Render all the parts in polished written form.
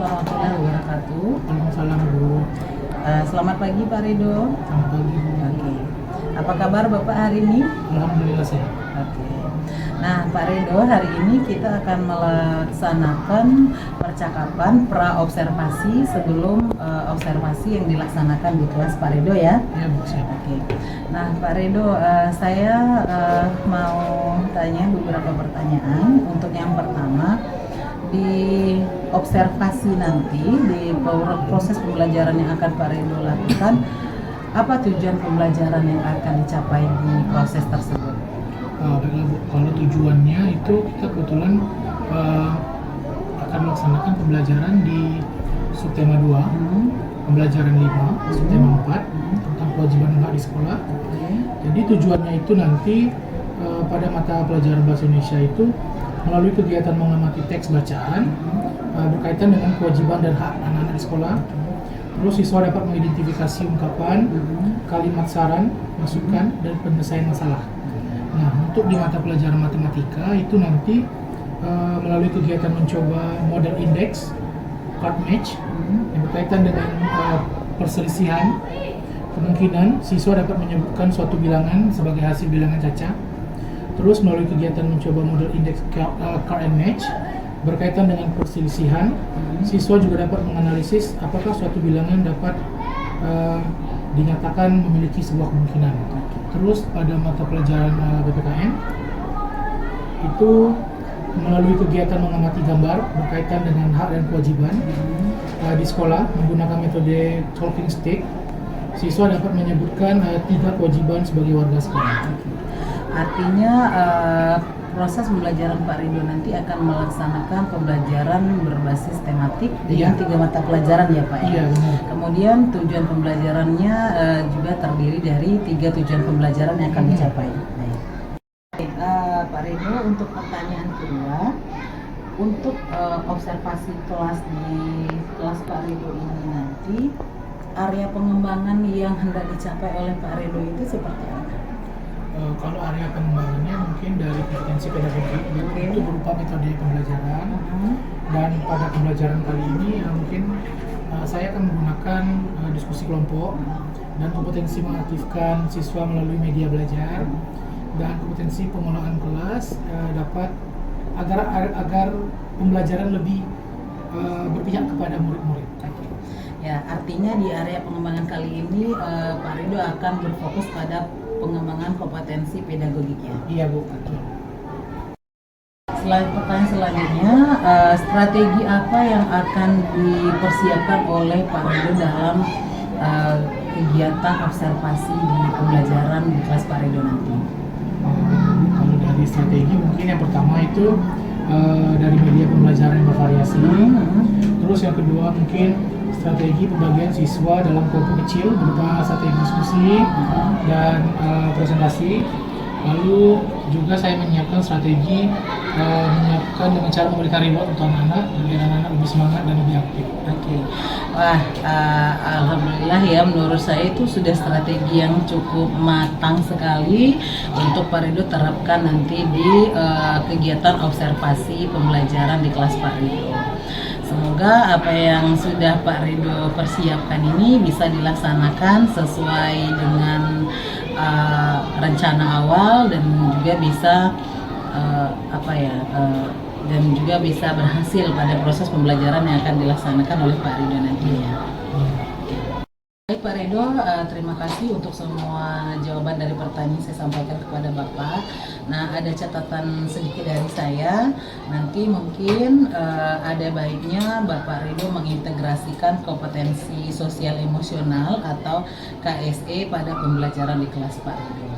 warahmatullahi wabarakatuh. Waalaikumsalam Bu. Selamat pagi Pak Rido. Selamat pagi Bu. Oke. Apa kabar Bapak hari ini? Alhamdulillah sehat. Oke. Nah Pak Rido, hari ini kita akan melaksanakan percakapan pra-observasi sebelum observasi yang dilaksanakan di kelas Pak Rido ya. Iya Bu, siap. Oke. Nah Pak Rido, saya mau tanya beberapa pertanyaan. Untuk yang pertama, di observasi nanti di proses pembelajaran yang akan Pak Rido lakukan, apa tujuan pembelajaran yang akan dicapai di proses tersebut? Baiklah Bu, kalau tujuannya itu kita kebetulan akan melaksanakan pembelajaran di subtema 2, pembelajaran 5, subtema 4 tentang kewajiban dan hak di sekolah. Jadi tujuannya itu nanti pada mata pelajaran bahasa Indonesia itu melalui kegiatan mengamati teks bacaan berkaitan dengan kewajiban dan hak anak-anak di sekolah. Terus siswa dapat mengidentifikasi ungkapan, kalimat saran, masukan, dan penyelesaian masalah. Nah, untuk di mata pelajaran matematika itu nanti melalui kegiatan mencoba model indeks, card match, yang berkaitan dengan perselisihan, kemungkinan siswa dapat menyebutkan suatu bilangan sebagai hasil bilangan caca. Terus melalui kegiatan mencoba model indeks card and match berkaitan dengan perselisihan, siswa juga dapat menganalisis apakah suatu bilangan dapat dinyatakan memiliki sebuah kemungkinan. Terus pada mata pelajaran PPKN itu melalui kegiatan mengamati gambar berkaitan dengan hak dan kewajiban di sekolah menggunakan metode talking stick, siswa dapat menyebutkan 3 kewajiban sebagai warga sekolah. Artinya proses pembelajaran Pak Rido nanti akan melaksanakan pembelajaran berbasis tematik dengan 3 mata pelajaran ya Pak ya? Iya benar. Kemudian tujuan pembelajarannya juga terdiri dari 3 tujuan pembelajaran yang akan dicapai. Baik. Pak Rido, untuk pertanyaan kedua, untuk observasi kelas di kelas Pak Rido ini nanti, area pengembangan yang hendak dicapai oleh Pak Rido itu seperti apa? Kalau area pengembangannya mungkin dari kompetensi pedagogi itu berupa metode pembelajaran, dan pada pembelajaran kali ini mungkin saya akan menggunakan diskusi kelompok dan kompetensi mengaktifkan siswa melalui media belajar, dan kompetensi pengelolaan kelas dapat agar pembelajaran lebih berpihak kepada murid-murid. Ya, artinya di area pengembangan kali ini Pak Rido akan berfokus pada pengembangan kompetensi pedagogiknya. Iya Bu, betul. Pertanyaan selanjutnya, strategi apa yang akan dipersiapkan oleh Pak Rido dalam kegiatan observasi di pembelajaran di kelas Pak Rido nanti? Kalau dari strategi mungkin yang pertama itu dari media pembelajaran yang bervariasi. Terus yang kedua mungkin strategi pembagian siswa dalam kelompok kecil berupa strategi diskusi dan presentasi. Lalu juga saya menyiapkan strategi menyiapkan dengan cara memberikan reward untuk anak-anak agar anak-anak lebih semangat dan lebih aktif. Oke. Wah, alhamdulillah ya, menurut saya itu sudah strategi yang cukup matang sekali untuk Pak Rido terapkan nanti di kegiatan observasi pembelajaran di kelas Pak Rido. Semoga apa yang sudah Pak Rido persiapkan ini bisa dilaksanakan sesuai dengan rencana awal dan juga bisa dan juga bisa berhasil pada proses pembelajaran yang akan dilaksanakan oleh Pak Rido nantinya. Baik Pak Rido, terima kasih untuk semua jawaban dari pertanyaan saya sampaikan kepada Bapak. Nah, ada catatan sedikit dari saya. Nanti mungkin ada baiknya Bapak Rido mengintegrasikan kompetensi sosial emosional atau KSE pada pembelajaran di kelas Pak Rido.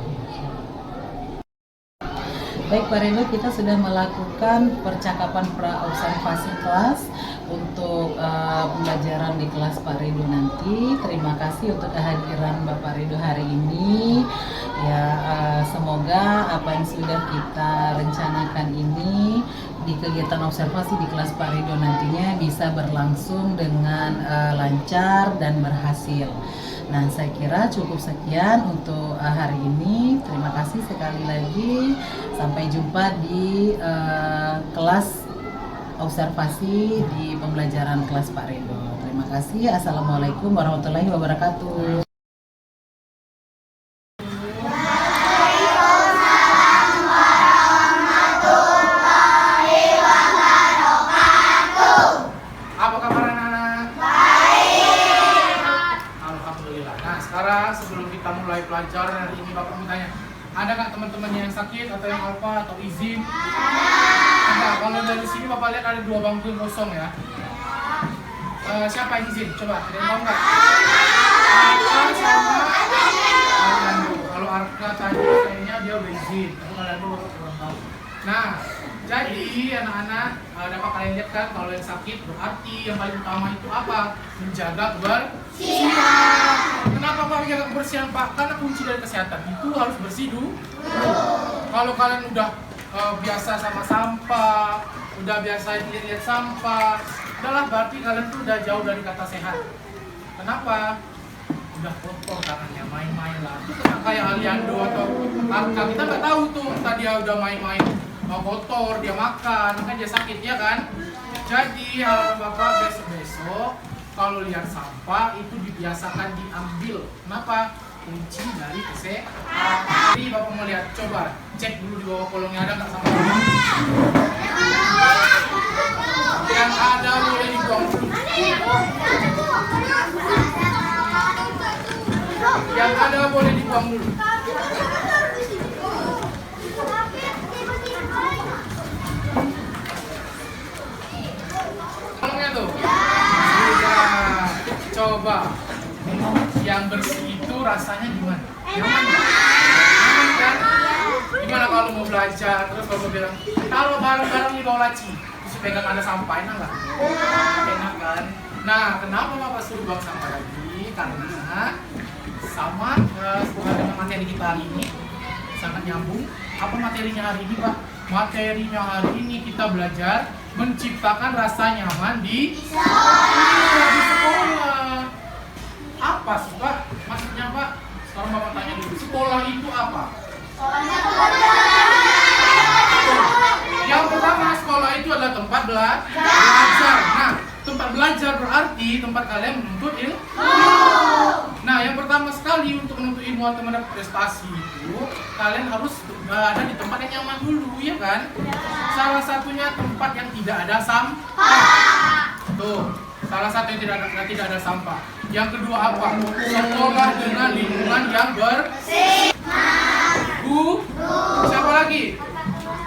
Baik Pak Rido, kita sudah melakukan percakapan pra-observasi kelas untuk pembelajaran di kelas Pak Rido nanti. Terima kasih untuk kehadiran Bapak Rido hari ini. Ya, semoga apa yang sudah kita rencanakan ini di kegiatan observasi di kelas Pak Rido nantinya bisa berlangsung dengan lancar dan berhasil. Nah, saya kira cukup sekian untuk hari ini. Terima kasih sekali lagi. Sampai jumpa di kelas observasi di pembelajaran kelas Pak Ridho. Terima kasih. Assalamualaikum warahmatullahi wabarakatuh. Apa kabar anak-anak? Baik. Alhamdulillah. Nah, sekarang sebelum kita mulai pelajaran hari ini, Bapak mau tanya, ada nggak teman-temannya yang sakit atau yang apa atau izin? Ada. Kalau dari sini Bapak lihat ada 2 bangku yang kosong ya. Siapa yang izin? Coba, ada yang tahu nggak? Arka sama Arka. Kalau Arka tadi kayaknya dia udah izin. Tapi kalian dulu kurang tahu. Nah, jadi anak-anak, dapat kalian lihat kan kalau yang sakit berarti yang paling utama itu apa? Menjaga kebersihan. Kenapa Pak menjaga kebersihan Pak? Karena kunci dari kesehatan itu harus bersih dulu. Kalau kalian udah biasa sama sampah, udah biasa lihat sampah, udahlah berarti kalian tuh udah jauh dari kata sehat. Kenapa? Udah kotor tangannya, main-main lah. Nah, kayak Aliando atau Arka, kita nggak tahu tuh entah dia udah main-main mau kotor, dia makan, makanya dia sakit ya kan. Jadi harapan Bapak besok-besok kalau lihat sampah itu dibiasakan diambil. Kenapa? Kunci dari kesehatan. Jadi Bapak mau lihat, coba cek dulu di bawah kolongnya ada nggak sampah. Yang ada boleh dibuang dulu. Yang ada boleh dibuang dulu. Kolongnya tuh. Sudah. Coba. Yang bersih itu rasanya gimana? Nyaman kan? Gimana kalau mau belajar terus Bapak bilang taruh barang-barang di bawah laci terus pegang ada sampah, enak nggak? Enak kan? Nah, kenapa Bapak suruh buang sampah lagi? Karena sama dengan materi kita hari ini sangat nyambung. Apa materinya hari ini Pak? Materinya hari ini kita belajar menciptakan rasa nyaman di sekolah. Apa sih Pak? Maksudnya Pak? Sekarang Bapak tanya dulu, sekolah itu apa? Yang pertama, sekolah itu adalah tempat belajar. Nah, tempat belajar berarti tempat kalian menuntut ilmu. Nah, yang pertama sekali untuk menuntut ilmu atau mendapat prestasi itu, kalian harus ada di tempat yang nyaman dulu, ya kan? Salah satunya tempat yang tidak ada sampah. Tuh, salah satu yang tidak ada sampah. Yang kedua apa? Sekolah dengan lingkungan yang bersih. Siapa lagi?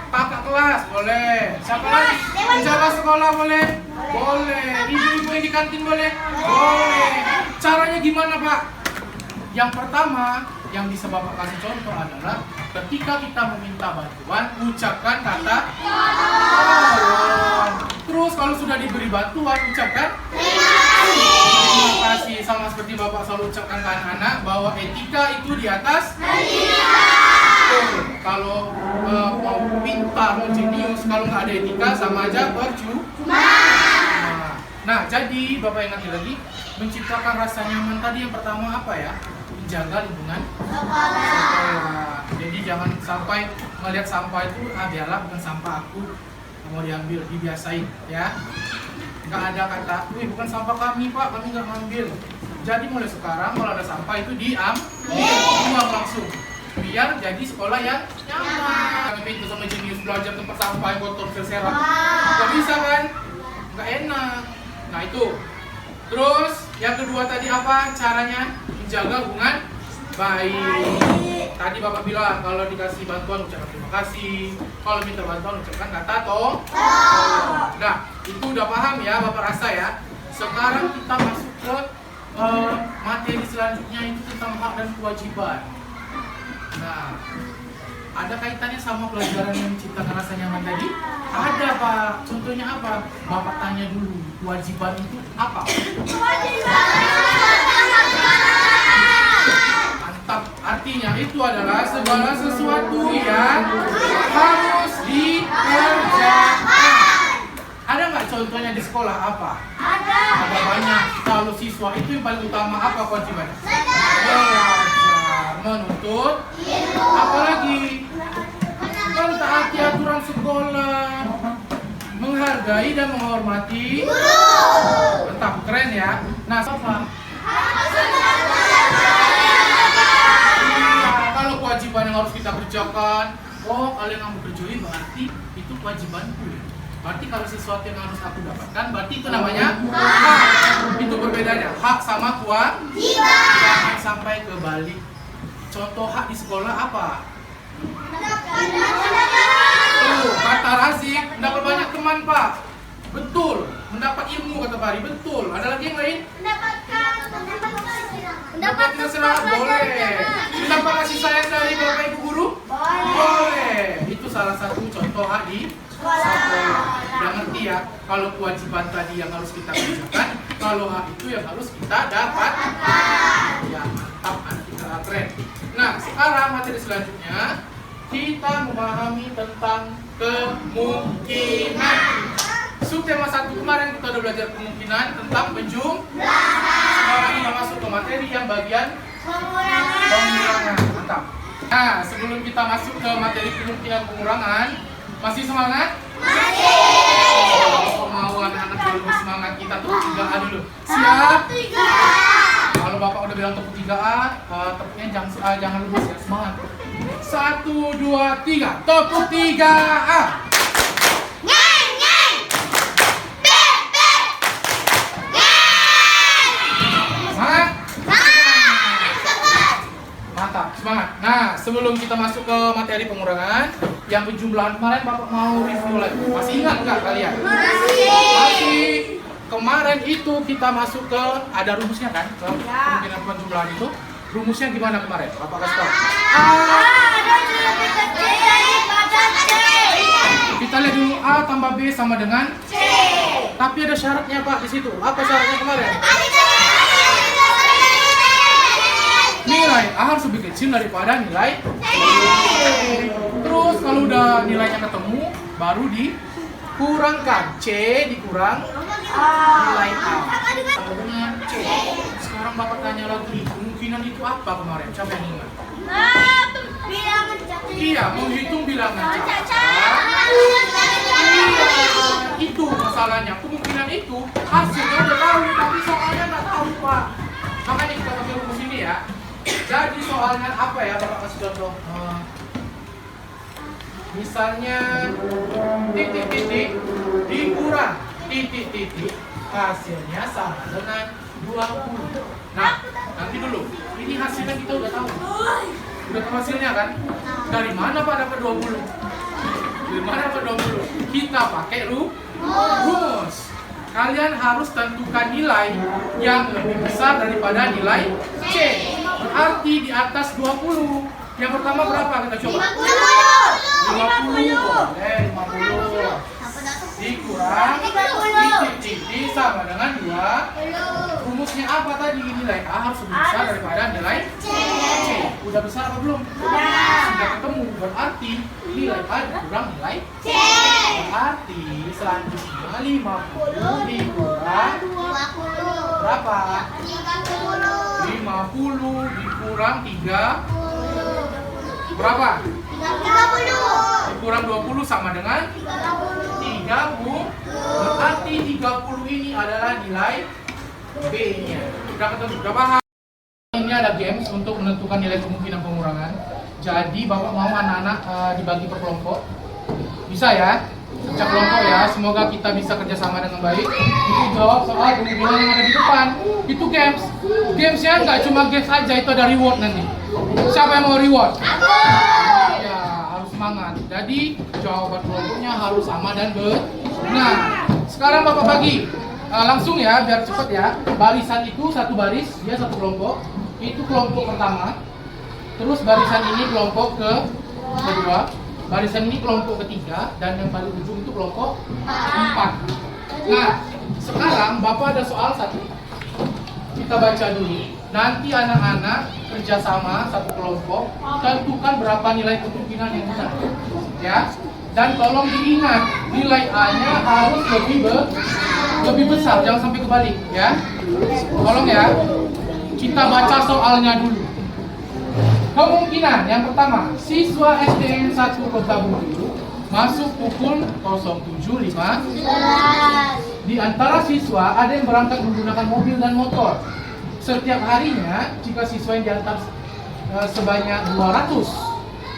Kakak kelas boleh. Siapa lagi? Penjaga sekolah boleh? Boleh. Ibu-ibu yang di kantin boleh? Boleh. Caranya gimana Pak? Yang pertama, yang bisa Bapak kasih contoh adalah ketika kita meminta bantuan, ucapkan kata tolong. Terus kalau sudah diberi bantuan, ucapkan terima kasih. Sama seperti Bapak selalu ucapkan ke anak-anak bahwa etika itu di atas kalau mau pintar, mau jenius, kalau nggak ada etika sama aja percuma. Nah, jadi Bapak ingat lagi, menciptakan rasa nyaman tadi yang pertama apa ya? Menjaga lingkungan sekolah. Jadi jangan sampai melihat sampah itu, biarlah bukan sampah aku, mau diambil, dibiasain ya. Nggak ada kata, wih bukan sampah kami Pak, kami nggak ngambil. Jadi mulai sekarang kalau ada sampah itu buang langsung. Biar jadi sekolah yang nyaman. Kami itu sama jenius belajar tempat sampah yang kotor terserak. Nggak bisa kan? Nggak enak. Nah itu. Terus yang kedua tadi apa caranya? Menjaga hubungan baik. Tadi Bapak bilang kalau dikasih bantuan ucapkan terima kasih. Kalau minta bantuan ucapkan kata tolong. Nah itu udah paham ya Bapak rasa ya. Sekarang kita masuk ke materi selanjutnya itu tentang hak dan kewajiban. Nah, ada kaitannya sama pelajaran yang menciptakan rasa nyaman tadi? Ada Pak. Contohnya apa? Bapak tanya dulu, kewajiban itu apa? Mantap. Artinya itu adalah segala sesuatu yang harus dikerjakan. Ada nggak contohnya di sekolah apa? Ada banyak. Kalau siswa itu yang paling utama apa kewajibannya? Belajar, menuntut, apalagi mentaati aturan sekolah, menghargai menghargai dan menghormati guru. Mantap, keren ya. Nah, apa? Kalau kewajiban yang harus kita kerjakan, oh kalian yang bekerja berarti itu kewajibanku ya. Berarti kalau sesuatu yang harus aku dapatkan, berarti itu namanya hak. Itu berbedanya, hak sama kewajiban. Jangan sampai kebalik. Contoh hak di sekolah apa? Kata Razik, mendapat banyak teman Pak. Betul. Mendapat ilmu kata Pari, betul. Ada lagi yang lain? Mendapat kesenangan, boleh. Mendapat kasih sayang dari Bapak Ibu Guru? Boleh. Itu salah satu contoh hak di sekolah. Udah ngerti ya? Kalau kewajiban tadi yang harus kita kerjakan, kalau hak itu yang harus kita dapat. Ya, mantap, kita keren. Nah, sekarang materi selanjutnya kita memahami tentang kemungkinan. Subtema 1 kemarin kita udah belajar kemungkinan tentang penjumlahan. Sekarang kita masuk ke materi yang bagian pengurangan. Mantap. Nah, sebelum kita masuk ke materi kemungkinan pengurangan, masih semangat? Masih. Mau anak-anak lebih semangat kita tuh 3A dulu. Siap? 3A. Kalau Bapak udah bilang tepuk 3A, tepuknya jangan lupa ya, semangat. 1, 2, 3, tepuk 3A. Mantap, semangat. Nah, sebelum kita masuk ke materi pengurangan, yang penjumlahan kemarin Bapak mau review lagi. Masih ingat nggak kalian? Masih. Kemarin itu kita masuk ke, ada rumusnya kan? Kemungkinan penjumlahan itu. Rumusnya gimana kemarin? Bapak kasih tahu. Kita lihat dulu A tambah B sama dengan C. Tapi ada syaratnya Pak di situ. Apa syaratnya kemarin? Nilai A harus lebih kecil daripada nilai C. Terus kalau udah nilainya ketemu, baru dikurangkan. C dikurang nilai A sama dengan C. Sekarang Bapak tanya lagi, kemungkinan itu apa kemarin? Siapa yang ingat? Bilangan cacat. Iya, menghitung bilangan cacat. Iya, itu masalahnya. Kemungkinan itu hasilnya udah tahu, tapi soalnya nggak tahu Pak. Makanya kita pakai rumus ini ya. Jadi soalnya apa ya? Bapak kasih contoh. Misalnya titik-titik dikurang titik-titik, hasilnya sama dengan 20. Nah, nanti dulu. Ini hasilnya kita udah tahu. Udah tahu hasilnya kan? Dari mana Pak dapat 20? Dari mana dapat 20? Kita pakai rumus. Kalian harus tentukan nilai yang lebih besar daripada nilai C. Berarti di atas 20. Yang pertama berapa kita coba? 50. Boleh, 50. Dikurang titik-titik sama dengan 2. Rumusnya apa tadi? Nilai A harus lebih besar daripada nilai C. Udah besar apa belum? Sudah ketemu. Berarti nilai A dikurang nilai C. Berarti selanjutnya 50 dikurang 20. berapa? 30. 50 dikurang 3 berapa? 30. Dikurang 20 sama dengan 30. Berarti 30 ini adalah nilai B-nya. Udah ketemu, udah paham? Ini ada games untuk menentukan nilai kemungkinan pengurangan. Jadi Bapak mau anak-anak dibagi per kelompok. Bisa ya? Kerja kelompok ya. Semoga kita bisa kerjasama dengan baik. Itu jawab soal kemungkinan yang ada di depan. Itu games. Gamesnya nggak cuma games aja, itu ada reward nanti. Siapa yang mau reward? Ya, harus semangat. Jadi jawaban kelompoknya harus sama dan benar. Sekarang Bapak bagi langsung ya, biar cepet ya. Barisan itu satu baris, dia satu kelompok. Itu kelompok pertama. Terus barisan ini kelompok kedua. Barisan ini kelompok ketiga, dan yang paling ujung itu kelompok 4. Nah, sekarang Bapak ada soal satu. Kita baca dulu. Nanti anak-anak kerjasama satu kelompok, tentukan berapa nilai kemungkinan yang benar. Ya. Dan tolong diingat, nilai A-nya harus lebih besar, jangan sampai kebalik ya. Tolong ya. Kita baca soalnya dulu. Kemungkinan yang pertama, siswa SDN 1 Kota Bulu masuk pukul 07.15. Di antara siswa ada yang berangkat menggunakan mobil dan motor. Setiap harinya jika siswa yang diantar sebanyak 200,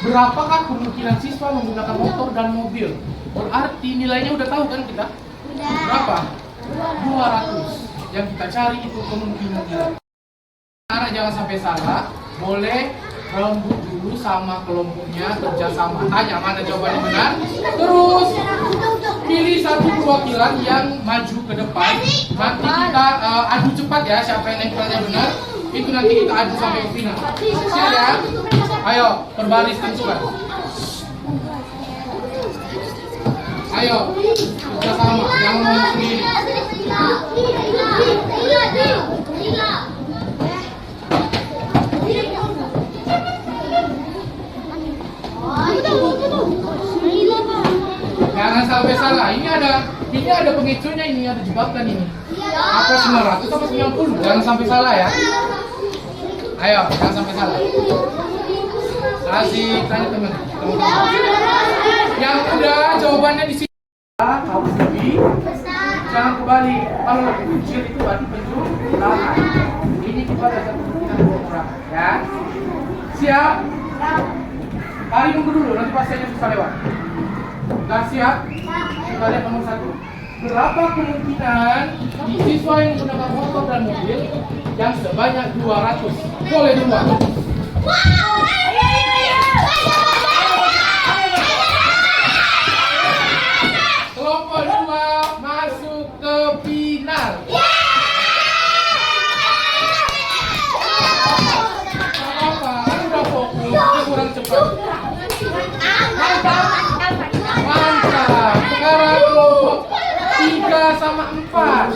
berapakah kemungkinan siswa menggunakan motor dan mobil? Berarti nilainya udah tahu kan kita? Berapa? 200. Yang kita cari itu kemungkinan nilai. Anak jangan sampai salah, boleh rembuk dulu sama kelompoknya, kerjasama. Tanya mana jawabannya benar. Terus pilih satu perwakilan yang maju ke depan. Nanti kita adu cepat ya, siapa yang nempelnya benar. Itu nanti kita adu sampai ke final. Siap ya? Ayo, berbaris tentukan. Ayo, kerjasama, jangan ngomong sendiri. Jangan sampai salah. Ini ada penghitungannya, ini ada jebakan ini. Apa 900 apa 90? Jangan sampai salah ya. Ayo, jangan sampai salah. Kasih tanya teman-teman. Yang udah jawabannya di sini harus lebih. Jangan kembali. Kalau lebih kecil itu berarti penjumlahan. Ini kita ada kemungkinan kurang ya. Siap? Hari nunggu dulu, nanti pasiennya bisa lewat. Udah siap? Kita lihat nomor 1. Berapa kemungkinan di siswa yang menggunakan motor dan mobil yang sebanyak 200? Boleh dibuat. Kelompok 2 masuk ke final. Apa? Udah fokus, kurang cepat. Mantap. Sekarang kelompok 3 sama 4.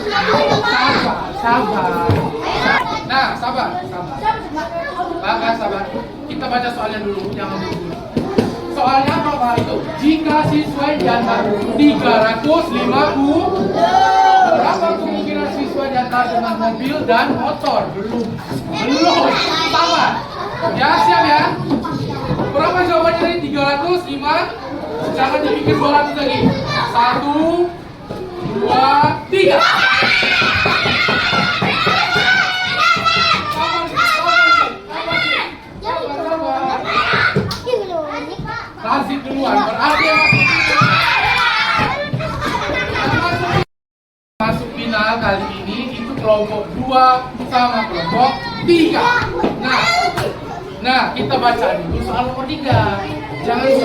Sabar. Nah, sabar. Bagus, sabar. Kita baca soalnya dulu, jangan dulu. Soalnya apa itu? Jika siswa yang diantar 350, berapa kemungkinan siswa diantar dengan mobil dan motor? Belum. Sabar. Ya, siap ya. Berapa jawabannya dari 305? Jangan dipikir 200 lagi. 1, 2, 3. Lazim duluan. Berarti masuk final kali ini itu kelompok 2 sama kelompok 3. Nah, kita baca dulu soal nomor 3. Jangan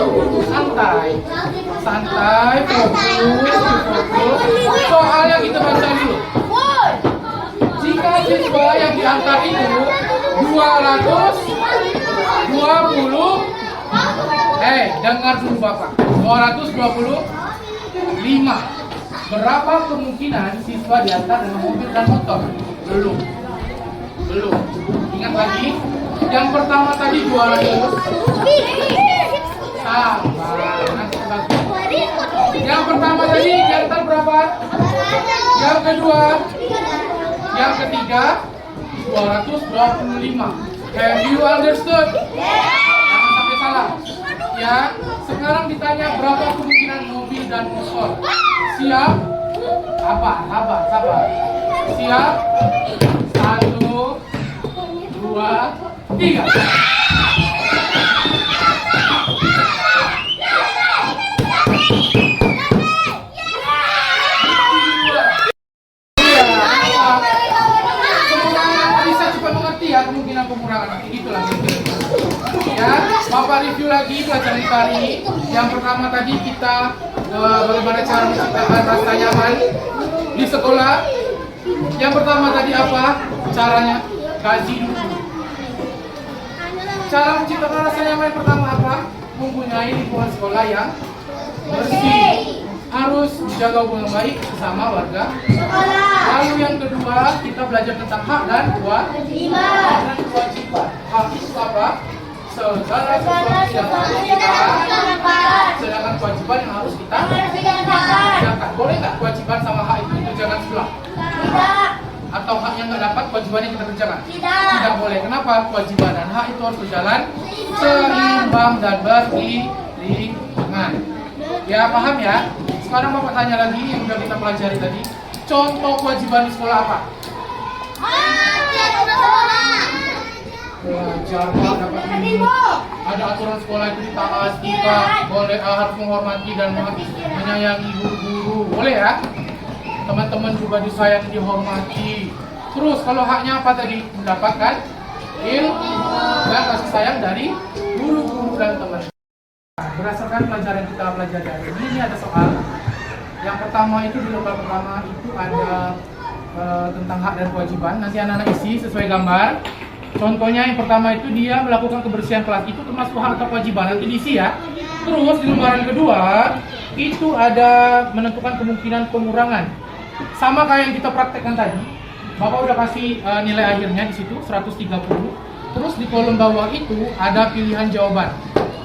santai, fokus. Soalnya kita baca dulu. Jika siswa yang diantar itu 220, dengar dulu Bapak, 225. Berapa kemungkinan siswa diantar dengan mobil dan motor? Belum. Ingat lagi, yang pertama tadi 200. Yang pertama tadi diantar berapa? Yang kedua, yang ketiga 225. Have you understood? Jangan sampai salah. Ya, sekarang ditanya berapa kemungkinan mobil dan motor. Siap? Sabar. Siap? 1, 2, 3. Kemungkinan pengurangan itulah ya. Bapak review lagi pelajaran hari ini. Yang pertama tadi kita bagaimana cara menciptakan rasa nyaman di sekolah. Yang pertama tadi apa caranya? Kaji dulu. Cara menciptakan rasa nyaman yang pertama apa? Mempunyai lingkungan sekolah yang bersih. Harus dijaga hubungan baik bersama warga sekolah. Lalu yang kedua, kita belajar tentang hak dan kewajiban. Hak itu apa? Segala sesuatu yang harus kita, sedangkan kewajiban yang harus kita kerjakan. Boleh nggak kewajiban sama hak itu dikerjakan sebelah? Tidak. Atau hak yang nggak dapat kewajibannya kita kerjakan? Tidak boleh. Kenapa? Kewajiban dan hak itu harus berjalan seimbang dan beriringan. Ya, paham ya? Sekarang Bapak tanya lagi yang udah kita pelajari tadi. Contoh kewajiban di sekolah apa? Belajar, Pak, dapat ilmu. Ada aturan sekolah itu ditaati, Pak. Boleh harus menghormati dan menyayangi guru-guru. Boleh ya? Teman-teman juga disayang, dihormati. Terus kalau haknya apa tadi? Mendapatkan ilmu dan kasih sayang dari guru-guru dan teman. Berdasarkan pelajaran kita pelajari hari ini ada soal. Yang pertama itu di lembar pertama itu ada tentang hak dan kewajiban. Nanti anak-anak isi sesuai gambar. Contohnya yang pertama itu dia melakukan kebersihan kelas, itu termasuk hak atau kewajiban, nanti diisi ya. Terus di lembaran kedua itu ada menentukan kemungkinan pengurangan. Sama kayak yang kita praktekkan tadi. Bapak udah kasih nilai akhirnya di situ 130. Terus di kolom bawah itu ada pilihan jawaban.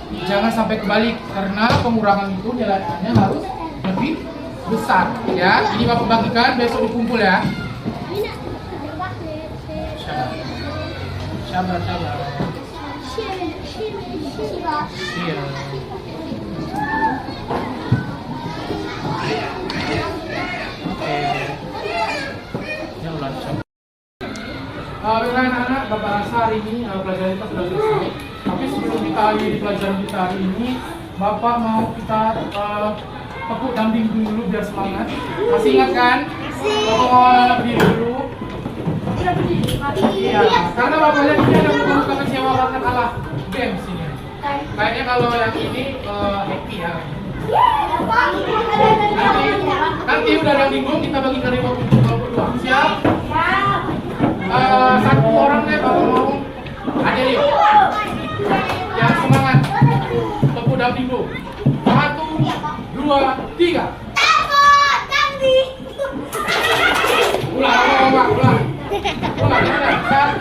Jangan sampai kebalik karena pengurangan itu nilainya harus lebih besar ya. Ini Bapak bagikan, besok dikumpul ya. Sabar. Iya. Oke. Ya ulang coba. Baiklah anak-anak, Bapak rasa hari ini pelajaran kita sudah selesai. Tapi sebelum kita akhiri pelajaran kita hari ini, Bapak mau kita tepuk damping dulu biar semangat. Masih ingat kan? Bapak mau berdiri dulu. Iya, karena Bapak lihat ini ada muka-muka kecewa karena kalah game sini. Kayaknya kalau yang ini happy ya. Nanti udah ada bingung kita bagi ke kelompok 2. Siap? Satu orang deh Bapak mau. Ada nih. Yang semangat. Tepuk damping dulu. 1, 2, 3. Ulang. Ulang, 1,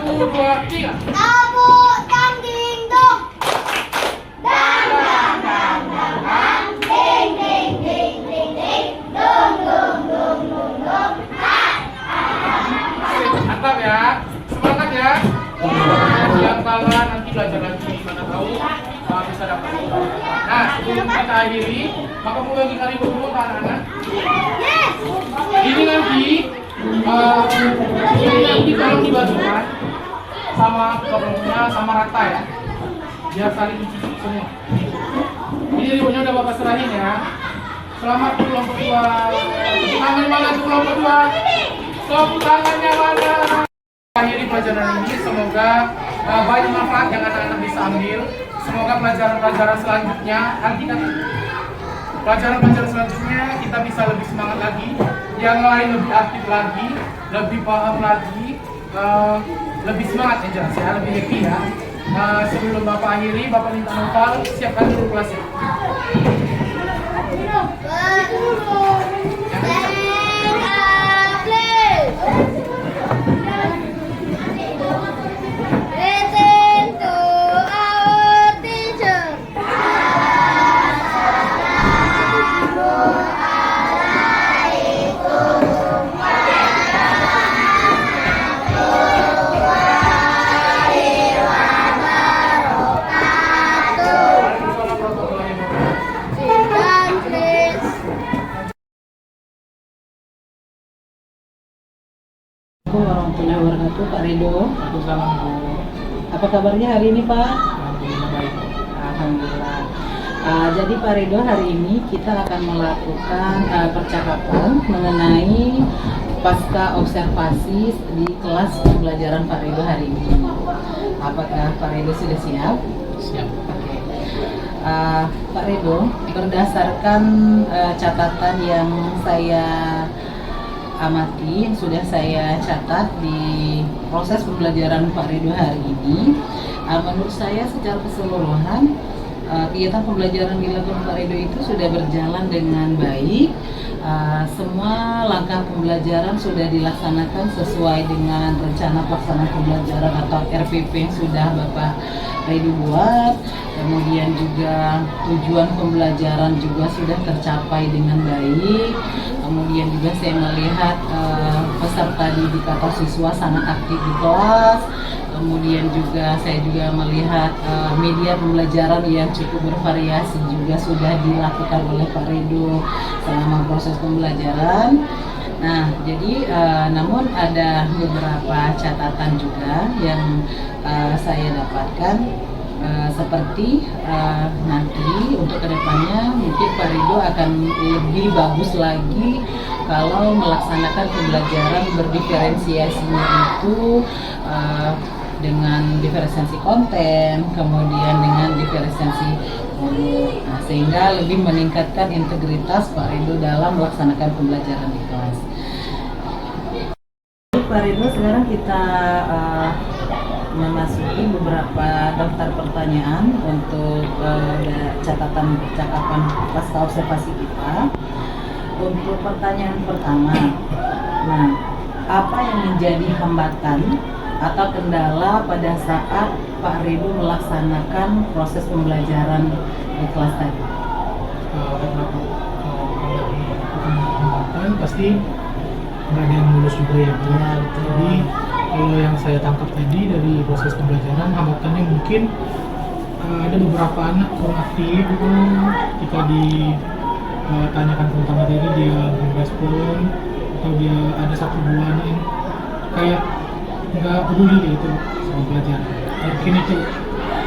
2, 3. Tepuk tanding dong. Dang dang dang dang dang. Ding ding ding ding ding. Dong dong dong dong dong. Mantap ya. Semangat ya. Yang kalah nanti belajar lagi, mana tahu bisa dapat. Nah, sebelum kita akhiri, Bapak mau bagi kali dulu ke anak-anak. Ini nanti tolong dibagikan sama kelompoknya sama rata ya, biar saling mencuci semua. Ini ributnya udah Bapak serahin ya. Selamat kelompok 2. Tepuk tangan mana tuh kelompok 2? Tepuk tangannya mana? Akhiri pelajaran ini, semoga banyak manfaat yang anak-anak bisa ambil. Semoga pelajaran-pelajaran selanjutnya pelajaran-pelajaran selanjutnya kita bisa lebih semangat lagi, yang lain lebih aktif lagi, lebih paham lagi, lebih semangat ya jelas ya, lebih happy ya. Sebelum Bapak akhiri, Bapak minta nopal, siapkan dulu kelasnya. Warahmatullahi wabarakatuh, Pak Rido. Assalamualaikum. Apa kabarnya hari ini, Pak? Alhamdulillah baik. Alhamdulillah. Jadi Pak Rido, hari ini kita akan melakukan percakapan mengenai pasca observasi di kelas pembelajaran Pak Rido hari ini. Apakah Pak Rido sudah siap? Siap. Oke. Pak Rido, berdasarkan catatan yang saya amati, yang sudah saya catat di proses pembelajaran Pak Rido hari ini, menurut saya secara keseluruhan kegiatan pembelajaran di dilakukan Pak Rido itu sudah berjalan dengan baik. Semua langkah pembelajaran sudah dilaksanakan sesuai dengan rencana pelaksanaan pembelajaran atau RPP yang sudah Bapak Rido buat. Kemudian juga tujuan pembelajaran juga sudah tercapai dengan baik. Kemudian juga saya melihat peserta didik atau siswa sangat aktif di kelas. kemudian juga saya juga melihat media pembelajaran yang cukup bervariasi juga sudah dilakukan oleh Pak Rido selama proses pembelajaran. Nah, jadi namun ada beberapa catatan juga yang saya dapatkan. Seperti nanti untuk kedepannya mungkin Pak Rido akan lebih bagus lagi kalau melaksanakan pembelajaran berdiferensiasinya itu dengan diferensiasi konten, kemudian dengan diferensiasi modul, sehingga lebih meningkatkan integritas Pak Rido dalam melaksanakan pembelajaran di kelas. Pak Rido, sekarang kita memasuki beberapa daftar pertanyaan untuk catatan percakapan pasca observasi kita. Untuk pertanyaan pertama, nah, apa yang menjadi hambatan atau kendala pada saat Pak Rido melaksanakan proses pembelajaran di kelas tadi? Hambatan pasti nggak ada yang lulus juga ya. Jadi kalau yang saya tangkap tadi dari proses pembelajaran, hambatannya mungkin ada beberapa anak kurang aktif. Ketika ditanyakan tentang materi dia merespon, atau dia ada satu dua anak yang kayak nggak peduli gitu sama pelajaran. Mungkin itu.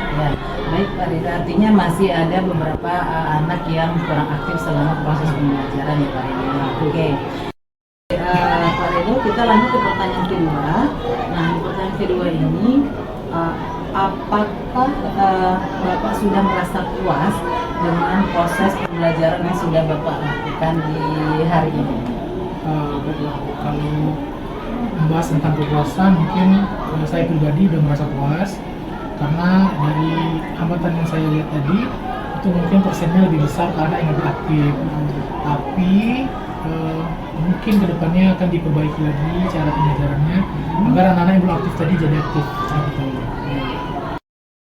Ya, baik Pak Rido, artinya masih ada beberapa anak yang kurang aktif selama proses pembelajaran ya Pak Rido. Oke. Pak Rido, kita lanjut ke pertanyaan kedua. Nah, di pertanyaan kedua ini, apakah Bapak sudah merasa puas dengan proses pembelajaran yang sudah Bapak lakukan di hari ini? Kalau membahas tentang kepuasan, mungkin saya pribadi udah merasa puas karena dari hambatan yang saya lihat tadi itu mungkin persennya lebih besar karena yang lebih aktif. Tapi mungkin kedepannya akan diperbaiki lagi cara pembelajarannya agar anak-anak yang belum aktif tadi jadi aktif.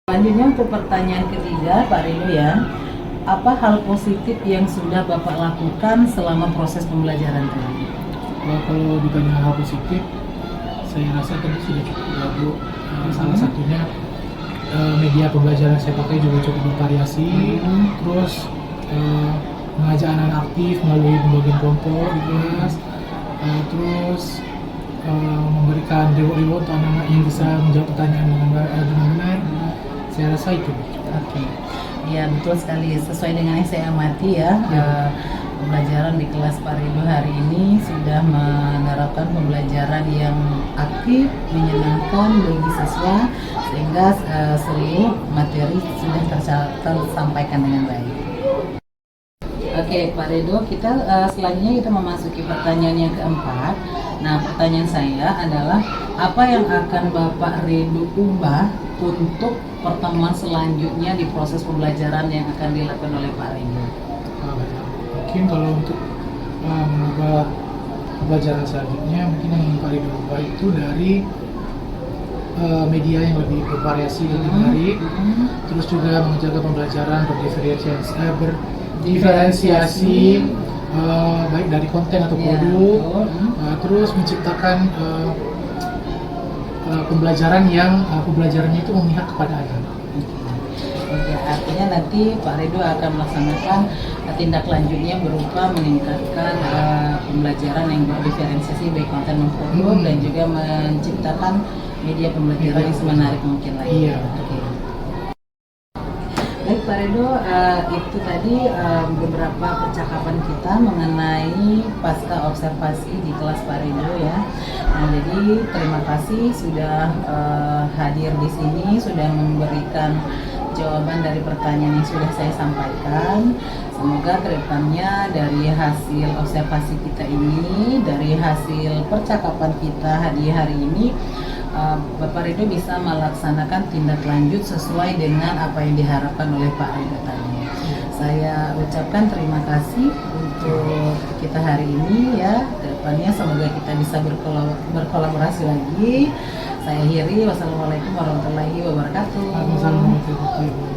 Selanjutnya untuk pertanyaan ketiga Pak Rido ya, apa hal positif yang sudah Bapak lakukan selama proses pembelajaran tadi? Kalau ditanya hal positif, saya rasa tadi sudah cukup bagus. Salah satunya media pembelajaran saya pakai juga cukup bervariasi. Terus mengajak anak-anak aktif melalui pembagian kelompok di kelas, terus memberikan reward untuk anak-anak yang bisa menjawab pertanyaan dengan benar. Saya rasa itu. Oke, ya betul sekali, sesuai dengan yang saya amati ya. Pembelajaran di kelas Pak Rido hari ini sudah menerapkan pembelajaran yang aktif, menyenangkan bagi siswa, sehingga seluruh materi sudah tersampaikan dengan baik. Oke, Pak Rido, kita selanjutnya kita memasuki pertanyaan yang keempat. Nah, pertanyaan saya adalah apa yang akan Bapak Rido ubah untuk pertemuan selanjutnya di proses pembelajaran yang akan dilakukan oleh Pak Rido? Mungkin kalau untuk mengubah pembelajaran selanjutnya, mungkin yang Pak Rido ubah itu dari media yang lebih bervariasi, lebih menarik, terus juga menjaga pembelajaran berdiferensiasi baik dari konten atau produk, terus menciptakan pembelajaran yang pembelajarannya itu memihak kepada anak. Oke, artinya nanti Pak Rido akan melaksanakan tindak lanjutnya berupa meningkatkan pembelajaran yang berdiferensiasi baik konten maupun produk dan juga menciptakan media pembelajaran yang semenarik mungkin lagi. Iya. Oke. Baik Pak Rido, itu tadi beberapa percakapan kita mengenai pasca observasi di kelas Pak Rido ya. Nah, jadi terima kasih sudah hadir di sini, sudah memberikan jawaban dari pertanyaan yang sudah saya sampaikan. Semoga kedepannya dari hasil observasi kita ini, dari hasil percakapan kita di hari ini, Bapak Rido bisa melaksanakan tindak lanjut sesuai dengan apa yang diharapkan oleh Pak Rido tadi. Saya ucapkan terima kasih untuk kita hari ini ya. Kedepannya semoga kita bisa berkolaborasi lagi. Saya akhiri, wassalamualaikum warahmatullahi wabarakatuh. Assalamualaikum warahmatullahi wabarakatuh.